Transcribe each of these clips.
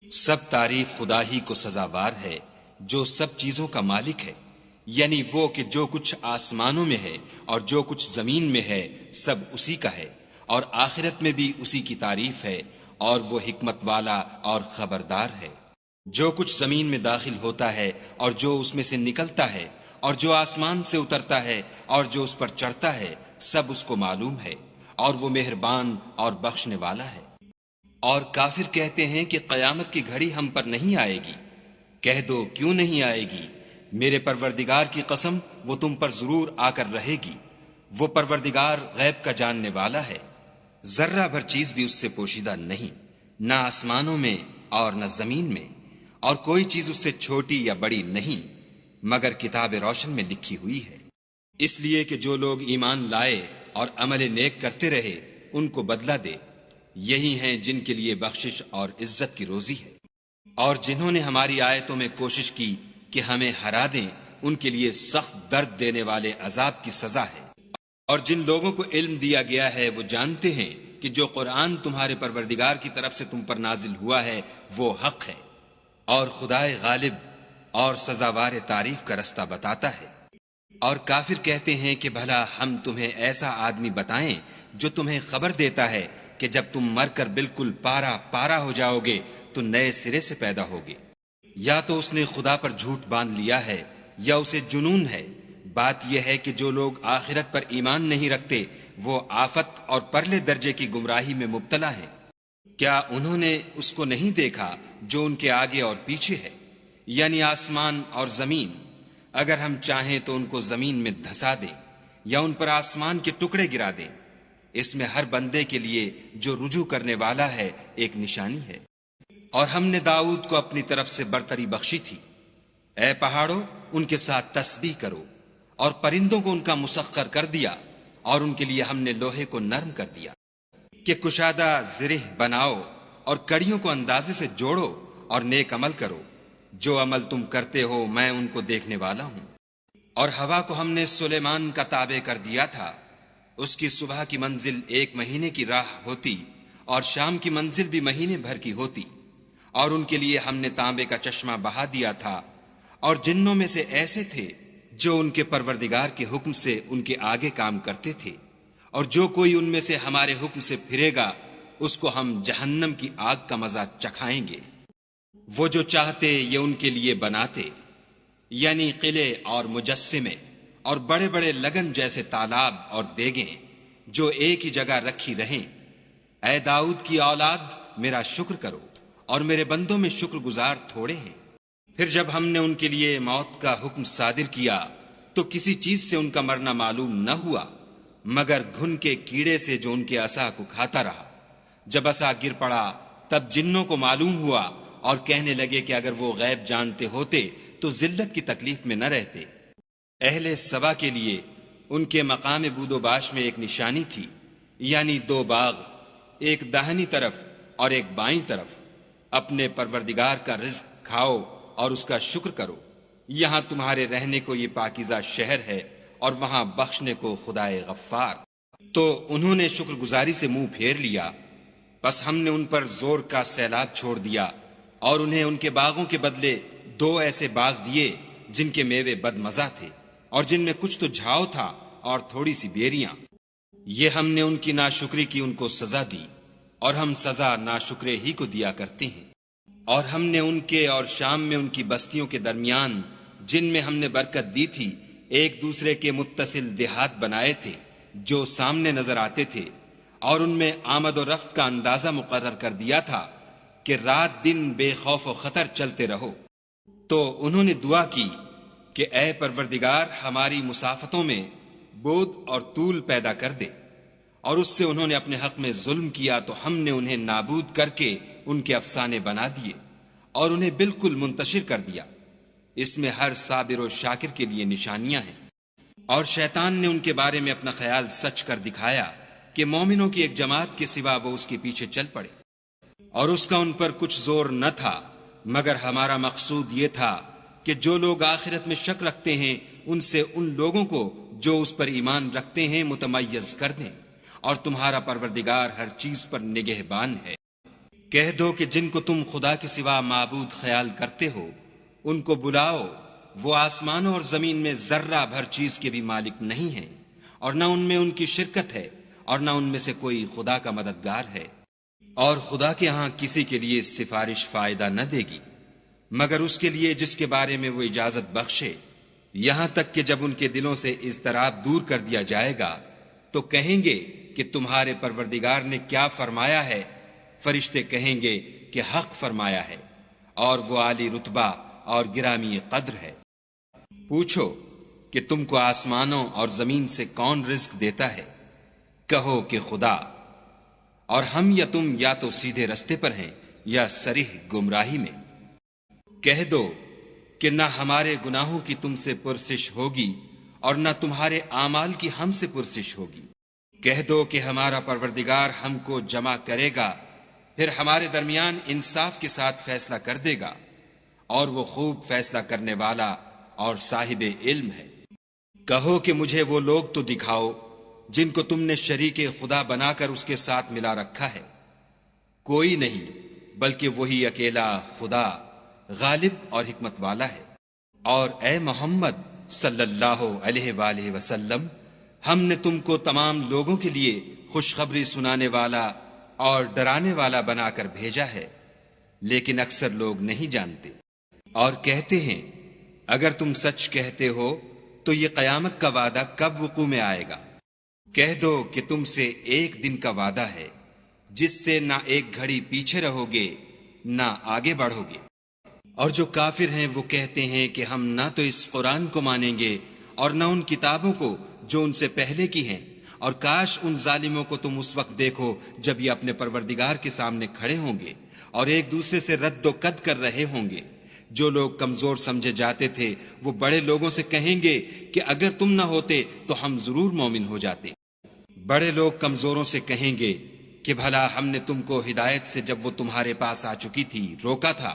سب تعریف خدا ہی کو سزاوار ہے جو سب چیزوں کا مالک ہے، یعنی وہ کہ جو کچھ آسمانوں میں ہے اور جو کچھ زمین میں ہے سب اسی کا ہے، اور آخرت میں بھی اسی کی تعریف ہے، اور وہ حکمت والا اور خبردار ہے۔ جو کچھ زمین میں داخل ہوتا ہے اور جو اس میں سے نکلتا ہے اور جو آسمان سے اترتا ہے اور جو اس پر چڑھتا ہے سب اس کو معلوم ہے، اور وہ مہربان اور بخشنے والا ہے۔ اور کافر کہتے ہیں کہ قیامت کی گھڑی ہم پر نہیں آئے گی۔ کہہ دو کیوں نہیں آئے گی؟ میرے پروردگار کی قسم وہ تم پر ضرور آ کر رہے گی۔ وہ پروردگار غیب کا جاننے والا ہے، ذرہ بھر چیز بھی اس سے پوشیدہ نہیں، نہ آسمانوں میں اور نہ زمین میں، اور کوئی چیز اس سے چھوٹی یا بڑی نہیں مگر کتاب روشن میں لکھی ہوئی ہے۔ اس لیے کہ جو لوگ ایمان لائے اور عمل نیک کرتے رہے ان کو بدلہ دے، یہی ہیں جن کے لیے بخشش اور عزت کی روزی ہے۔ اور جنہوں نے ہماری آیتوں میں کوشش کی کہ ہمیں ہرا دیں ان کے لیے سخت درد دینے والے عذاب کی سزا ہے۔ اور جن لوگوں کو علم دیا گیا ہے وہ جانتے ہیں کہ جو قرآن تمہارے پروردگار کی طرف سے تم پر نازل ہوا ہے وہ حق ہے، اور خدائے غالب اور سزاوار تعریف کا رستہ بتاتا ہے۔ اور کافر کہتے ہیں کہ بھلا ہم تمہیں ایسا آدمی بتائیں جو تمہیں خبر دیتا ہے کہ جب تم مر کر بالکل پارا پارا ہو جاؤ گے تو نئے سرے سے پیدا ہوگے۔ یا تو اس نے خدا پر جھوٹ باندھ لیا ہے یا اسے جنون ہے۔ بات یہ ہے کہ جو لوگ آخرت پر ایمان نہیں رکھتے وہ آفت اور پرلے درجے کی گمراہی میں مبتلا ہیں۔ کیا انہوں نے اس کو نہیں دیکھا جو ان کے آگے اور پیچھے ہے، یعنی آسمان اور زمین؟ اگر ہم چاہیں تو ان کو زمین میں دھسا دیں یا ان پر آسمان کے ٹکڑے گرا دیں۔ اس میں ہر بندے کے لیے جو رجوع کرنے والا ہے ایک نشانی ہے۔ اور ہم نے داؤد کو اپنی طرف سے برتری بخشی تھی۔ اے پہاڑوں ان کے ساتھ تسبیح کرو، اور پرندوں کو ان کا مسخر کر دیا، اور ان کے لیے ہم نے لوہے کو نرم کر دیا کہ کشادہ زرہ بناؤ، اور کڑیوں کو اندازے سے جوڑو اور نیک عمل کرو۔ جو عمل تم کرتے ہو میں ان کو دیکھنے والا ہوں۔ اور ہوا کو ہم نے سلیمان کا تابع کر دیا تھا، اس کی صبح کی منزل 1 مہینے کی راہ ہوتی اور شام کی منزل بھی مہینے بھر کی ہوتی۔ اور ان کے لیے ہم نے تانبے کا چشمہ بہا دیا تھا، اور جنوں میں سے ایسے تھے جو ان کے پروردگار کے حکم سے ان کے آگے کام کرتے تھے، اور جو کوئی ان میں سے ہمارے حکم سے پھرے گا اس کو ہم جہنم کی آگ کا مزہ چکھائیں گے۔ وہ جو چاہتے یہ ان کے لیے بناتے، یعنی قلعے اور مجسمے اور بڑے بڑے لگن جیسے تالاب اور دیگیں جو ایک ہی جگہ رکھی رہیں۔ اے داؤد کی اولاد میرا شکر کرو، اور میرے بندوں میں شکر گزار تھوڑے ہیں۔ پھر جب ہم نے ان کے لیے موت کا حکم صادر کیا تو کسی چیز سے ان کا مرنا معلوم نہ ہوا مگر گھن کے کیڑے سے جو ان کے عصا کو کھاتا رہا۔ جب عصا گر پڑا تب جنوں کو معلوم ہوا اور کہنے لگے کہ اگر وہ غیب جانتے ہوتے تو ذلت کی تکلیف میں نہ رہتے۔ اہل سبا کے لیے ان کے مقام بود و باش میں ایک نشانی تھی، یعنی 2 باغ، ایک داہنی طرف اور ایک بائیں طرف۔ اپنے پروردگار کا رزق کھاؤ اور اس کا شکر کرو۔ یہاں تمہارے رہنے کو یہ پاکیزہ شہر ہے، اور وہاں بخشنے کو خدائے غفار۔ تو انہوں نے شکر گزاری سے منہ پھیر لیا، بس ہم نے ان پر زور کا سیلاب چھوڑ دیا، اور انہیں ان کے باغوں کے بدلے 2 ایسے باغ دیے جن کے میوے بد مزہ تھے، اور جن میں کچھ تو جھاؤ تھا اور تھوڑی سی بیریاں۔ یہ ہم نے ان کی ناشکری کی ان کو سزا دی، اور ہم سزا ناشکرے ہی کو دیا کرتے ہیں۔ اور ہم نے ان کے اور شام میں ان کی بستیوں کے درمیان جن میں ہم نے برکت دی تھی ایک دوسرے کے متصل دیہات بنائے تھے جو سامنے نظر آتے تھے، اور ان میں آمد و رفت کا اندازہ مقرر کر دیا تھا کہ رات دن بے خوف و خطر چلتے رہو۔ تو انہوں نے دعا کی کہ اے پروردگار ہماری مسافتوں میں بود اور طول پیدا کر دے، اور اس سے انہوں نے اپنے حق میں ظلم کیا تو ہم نے انہیں نابود کر کے ان کے افسانے بنا دیے اور انہیں بالکل منتشر کر دیا۔ اس میں ہر صابر و شاکر کے لیے نشانیاں ہیں۔ اور شیطان نے ان کے بارے میں اپنا خیال سچ کر دکھایا کہ مومنوں کی ایک جماعت کے سوا وہ اس کے پیچھے چل پڑے، اور اس کا ان پر کچھ زور نہ تھا مگر ہمارا مقصود یہ تھا کہ جو لوگ آخرت میں شک رکھتے ہیں ان سے ان لوگوں کو جو اس پر ایمان رکھتے ہیں متمیز کر دیں، اور تمہارا پروردگار ہر چیز پر نگہبان ہے۔ کہہ دو کہ جن کو تم خدا کے سوا معبود خیال کرتے ہو ان کو بلاؤ، وہ آسمانوں اور زمین میں ذرہ بھر چیز کے بھی مالک نہیں ہیں، اور نہ ان میں ان کی شرکت ہے، اور نہ ان میں سے کوئی خدا کا مددگار ہے، اور خدا کے ہاں کسی کے لیے سفارش فائدہ نہ دے گی مگر اس کے لیے جس کے بارے میں وہ اجازت بخشے، یہاں تک کہ جب ان کے دلوں سے اضطراب دور کر دیا جائے گا تو کہیں گے کہ تمہارے پروردگار نے کیا فرمایا ہے؟ فرشتے کہیں گے کہ حق فرمایا ہے، اور وہ عالی رتبہ اور گرامی قدر ہے۔ پوچھو کہ تم کو آسمانوں اور زمین سے کون رزق دیتا ہے؟ کہو کہ خدا، اور ہم یا تم یا تو سیدھے رستے پر ہیں یا صریح گمراہی میں۔ کہہ دو کہ نہ ہمارے گناہوں کی تم سے پرسش ہوگی اور نہ تمہارے اعمال کی ہم سے پرسش ہوگی۔ کہہ دو کہ ہمارا پروردگار ہم کو جمع کرے گا، پھر ہمارے درمیان انصاف کے ساتھ فیصلہ کر دے گا، اور وہ خوب فیصلہ کرنے والا اور صاحب علم ہے۔ کہو کہ مجھے وہ لوگ تو دکھاؤ جن کو تم نے شریک خدا بنا کر اس کے ساتھ ملا رکھا ہے۔ کوئی نہیں بلکہ وہی اکیلا خدا غالب اور حکمت والا ہے۔ اور اے محمد صلی اللہ علیہ وآلہ وسلم، ہم نے تم کو تمام لوگوں کے لیے خوشخبری سنانے والا اور ڈرانے والا بنا کر بھیجا ہے، لیکن اکثر لوگ نہیں جانتے۔ اور کہتے ہیں اگر تم سچ کہتے ہو تو یہ قیامت کا وعدہ کب وقوع میں آئے گا؟ کہہ دو کہ تم سے ایک دن کا وعدہ ہے جس سے نہ ایک گھڑی پیچھے رہو گے نہ آگے بڑھو گے۔ اور جو کافر ہیں وہ کہتے ہیں کہ ہم نہ تو اس قرآن کو مانیں گے اور نہ ان کتابوں کو جو ان سے پہلے کی ہیں، اور کاش ان ظالموں کو تم اس وقت دیکھو جب یہ اپنے پروردگار کے سامنے کھڑے ہوں گے اور ایک دوسرے سے رد و قد کر رہے ہوں گے۔ جو لوگ کمزور سمجھے جاتے تھے وہ بڑے لوگوں سے کہیں گے کہ اگر تم نہ ہوتے تو ہم ضرور مومن ہو جاتے۔ بڑے لوگ کمزوروں سے کہیں گے کہ بھلا ہم نے تم کو ہدایت سے جب وہ تمہارے پاس آ چکی تھی روکا تھا؟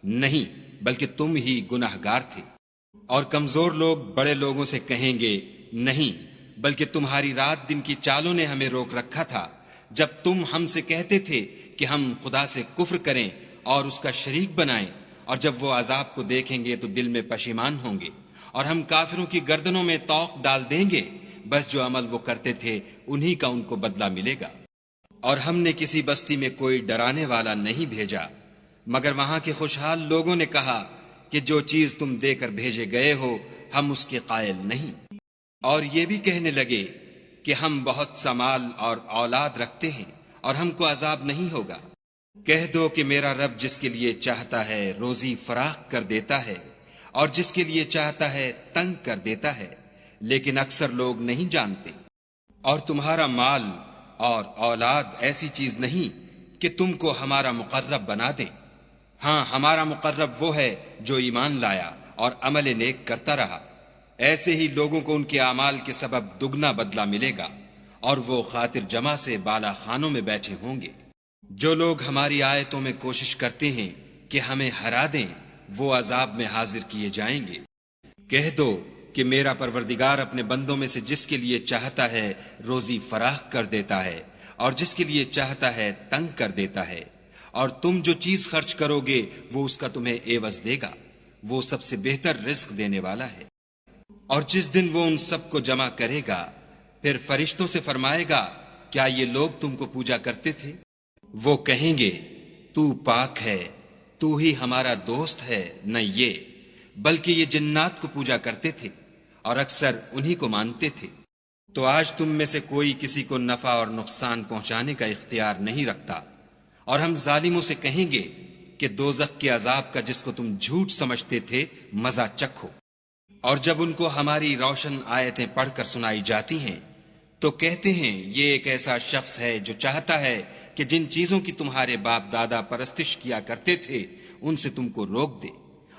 نہیں، بلکہ تم ہی گناہگار تھے۔ اور کمزور لوگ بڑے لوگوں سے کہیں گے نہیں، بلکہ تمہاری رات دن کی چالوں نے ہمیں روک رکھا تھا جب تم ہم سے کہتے تھے کہ ہم خدا سے کفر کریں اور اس کا شریک بنائیں، اور جب وہ عذاب کو دیکھیں گے تو دل میں پشیمان ہوں گے، اور ہم کافروں کی گردنوں میں طوق ڈال دیں گے، بس جو عمل وہ کرتے تھے انہی کا ان کو بدلہ ملے گا۔ اور ہم نے کسی بستی میں کوئی ڈرانے والا نہیں بھیجا مگر وہاں کے خوشحال لوگوں نے کہا کہ جو چیز تم دے کر بھیجے گئے ہو ہم اس کے قائل نہیں، اور یہ بھی کہنے لگے کہ ہم بہت سا مال اور اولاد رکھتے ہیں اور ہم کو عذاب نہیں ہوگا۔ کہہ دو کہ میرا رب جس کے لیے چاہتا ہے روزی فراخ کر دیتا ہے اور جس کے لیے چاہتا ہے تنگ کر دیتا ہے، لیکن اکثر لوگ نہیں جانتے۔ اور تمہارا مال اور اولاد ایسی چیز نہیں کہ تم کو ہمارا مقرب بنا دے۔ ہاں، ہمارا مقرب وہ ہے جو ایمان لایا اور عمل نیک کرتا رہا، ایسے ہی لوگوں کو ان کے اعمال کے سبب دگنا بدلہ ملے گا، اور وہ خاطر جمع سے بالا خانوں میں بیٹھے ہوں گے۔ جو لوگ ہماری آیتوں میں کوشش کرتے ہیں کہ ہمیں ہرا دیں وہ عذاب میں حاضر کیے جائیں گے۔ کہہ دو کہ میرا پروردگار اپنے بندوں میں سے جس کے لیے چاہتا ہے روزی فراخ کر دیتا ہے اور جس کے لیے چاہتا ہے تنگ کر دیتا ہے، اور تم جو چیز خرچ کرو گے وہ اس کا تمہیں عوض دے گا، وہ سب سے بہتر رزق دینے والا ہے۔ اور جس دن وہ ان سب کو جمع کرے گا پھر فرشتوں سے فرمائے گا کیا یہ لوگ تم کو پوجا کرتے تھے؟ وہ کہیں گے تو پاک ہے، تو ہی ہمارا دوست ہے، نہ یہ بلکہ یہ جنات کو پوجا کرتے تھے اور اکثر انہی کو مانتے تھے۔ تو آج تم میں سے کوئی کسی کو نفع اور نقصان پہنچانے کا اختیار نہیں رکھتا، اور ہم ظالموں سے کہیں گے کہ دوزخ کے عذاب کا جس کو تم جھوٹ سمجھتے تھے مزہ چکھو۔ اور جب ان کو ہماری روشن آیتیں پڑھ کر سنائی جاتی ہیں تو کہتے ہیں یہ ایک ایسا شخص ہے جو چاہتا ہے کہ جن چیزوں کی تمہارے باپ دادا پرستش کیا کرتے تھے ان سے تم کو روک دے،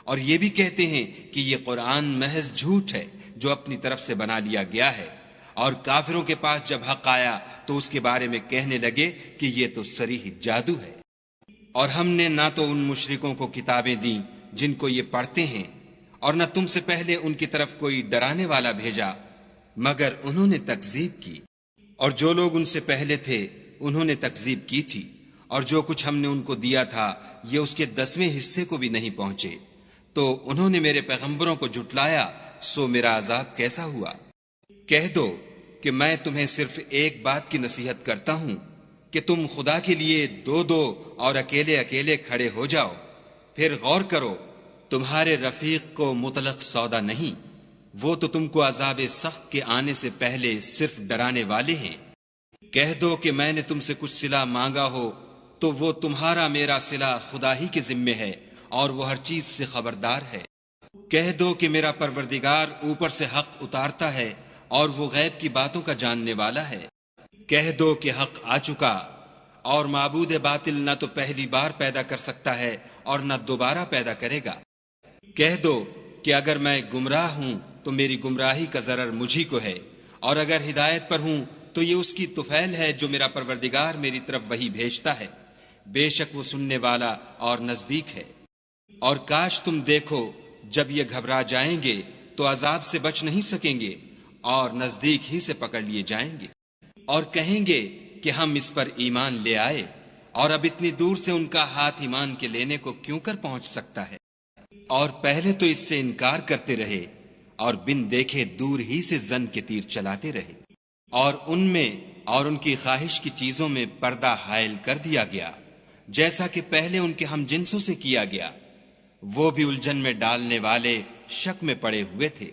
اور یہ بھی کہتے ہیں کہ یہ قرآن محض جھوٹ ہے جو اپنی طرف سے بنا لیا گیا ہے، اور کافروں کے پاس جب حق آیا تو اس کے بارے میں کہنے لگے کہ یہ تو صریح جادو ہے۔ اور ہم نے نہ تو ان مشرکوں کو کتابیں دیں جن کو یہ پڑھتے ہیں، اور نہ تم سے پہلے ان کی طرف کوئی ڈرانے والا بھیجا مگر انہوں نے تکذیب کی، اور جو لوگ ان سے پہلے تھے انہوں نے تکذیب کی تھی، اور جو کچھ ہم نے ان کو دیا تھا یہ اس کے 10ویں حصے کو بھی نہیں پہنچے، تو انہوں نے میرے پیغمبروں کو جھٹلایا، سو میرا عذاب کیسا ہوا۔ کہہ دو کہ میں تمہیں صرف ایک بات کی نصیحت کرتا ہوں کہ تم خدا کے لیے دو دو اور اکیلے اکیلے کھڑے ہو جاؤ، پھر غور کرو، تمہارے رفیق کو مطلق سودا نہیں، وہ تو تم کو عذاب سخت کے آنے سے پہلے صرف ڈرانے والے ہیں۔ کہہ دو کہ میں نے تم سے کچھ صلہ مانگا ہو تو وہ تمہارا میرا صلہ خدا ہی کے ذمے ہے، اور وہ ہر چیز سے خبردار ہے۔ کہہ دو کہ میرا پروردگار اوپر سے حق اتارتا ہے اور وہ غیب کی باتوں کا جاننے والا ہے۔ کہہ دو کہ حق آ چکا، اور معبود باطل نہ تو پہلی بار پیدا کر سکتا ہے اور نہ دوبارہ پیدا کرے گا۔ کہہ دو کہ اگر میں گمراہ ہوں تو میری گمراہی کا ضرر مجھی کو ہے، اور اگر ہدایت پر ہوں تو یہ اس کی طفیل ہے جو میرا پروردگار میری طرف وحی بھیجتا ہے، بے شک وہ سننے والا اور نزدیک ہے۔ اور کاش تم دیکھو جب یہ گھبرا جائیں گے تو عذاب سے بچ نہیں سکیں گے اور نزدیک ہی سے پکڑ لیے جائیں گے، اور کہیں گے کہ ہم اس پر ایمان لے آئے، اور اب اتنی دور سے ان کا ہاتھ ایمان کے لینے کو کیوں کر پہنچ سکتا ہے؟ اور پہلے تو اس سے انکار کرتے رہے اور بن دیکھے دور ہی سے زن کے تیر چلاتے رہے، اور ان میں اور ان کی خواہش کی چیزوں میں پردہ حائل کر دیا گیا، جیسا کہ پہلے ان کے ہم جنسوں سے کیا گیا، وہ بھی الجھن میں ڈالنے والے شک میں پڑے ہوئے تھے۔